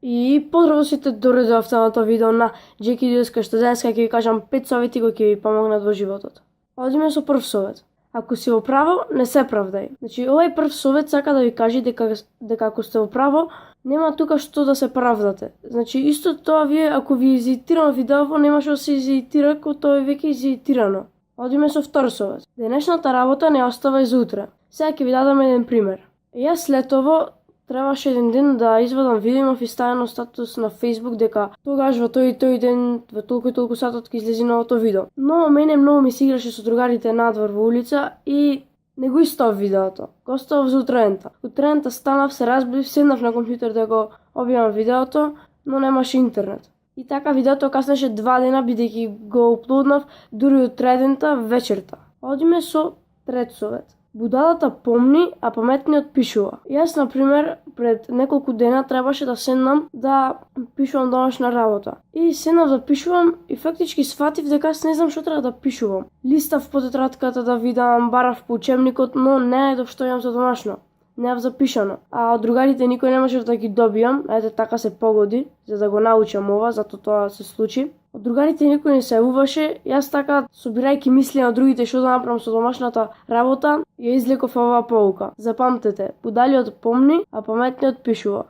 И поздраво сите доредовте на тоа видео на Джеки Диоска, што денеска ќе ви кажам 5 совети кои ќе ви помогнат во животот. Одиме со прв совет. Ако си во право, не се правдај. Значи, овој прв совет сака да ви каже дека ако сте во право, нема тука што да се правдате. Значи, исто тоа вие, ако ви изитирано видеово, немаше да се изитира, ако тоа е веќе изитирано. Одиме со втор совет. Денешната работа не оставај за утре. Сега ќе ви дадам еден пример. Јас летово требаше еден ден да извадам видео, имав и ставено статус на Facebook дека тогаш во тој и тој ден, во толку и толку сатот ќе излези новото видео. Но мене многу ми се играше со другарите надвор во улица и не го иставав видеото. Го оставав за утрената. Утрената станав, се разбив, седнав на компјутер да го објавам видеото, но немаше интернет. И така видеото каснеше 2 дена бидејќи го уплоднав дури утредента вечерта. Одиме со трет совет. Будалата помни, а паметниот пишува. Јас, например, пред неколку дена требаше да седнам да пишувам домашна работа. И седнав да пишувам и фактички сфатив дека аз не знам што треба да пишувам. Листав по тетрадката да видам, барав по учебникот, но не најдов што имам за домашно. Неав запишано. А од другарите никој не можев да ги добијам, ете така се погоди, за да го научам ова, зато тоа се случи. Од другарите никој не се јавуваше, јас така, собирајќи мисли на другите што да направам со домашната работа, ја излеков оваа поука. Запамтете, будалиот помни, а паметниот пишува.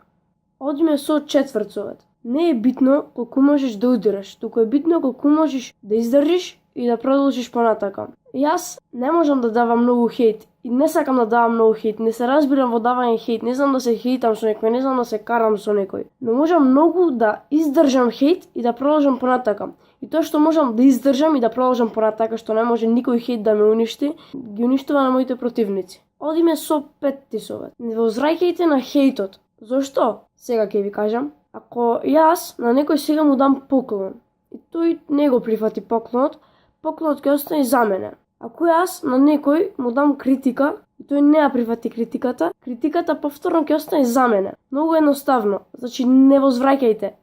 Одиме со четврт совет. Не е битно колку можеш да удираш, туку е битно колку можеш да издржиш и да продолжиш понатака. Јас не можам да давам многу хејт и не сакам да давам многу хејт, не се разбирам во давање хејт, не знам да се хејтам со некој, не знам да се карам со некој. Но можам многу да издржам хејт и да продолжам понатака. И тоа што можам да издржам и да продолжам понатака, што не може никој хејт да ме уништи, ги уништува на моите противници. Одиме со петти совет. Не возвраќајте на хејтот. Зошто? Сега ќе ви кажам. Ако јас на некој сега му дам поклон и тој не го прифати поклонот, поклонот ќе остане за мене. Ако јас на некој му дам критика и тој не ја прифати критиката, критиката повторно ќе остане за мене. Многу едноставно. Значи не возвраќајте.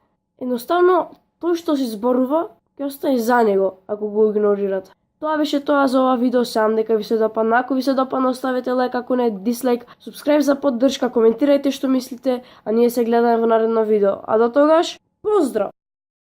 Едноставно тој што се зборува ќе остане за него ако го игнорирате. Тоа беше тоа за ова видео, сам дека ви се допадна. Ако ви се допадна, оставете лайк, ако не дислайк, субскрайб за поддршка, коментирајте што мислите, а ние се гледаме во наредно видео. А до тогаш, поздрав!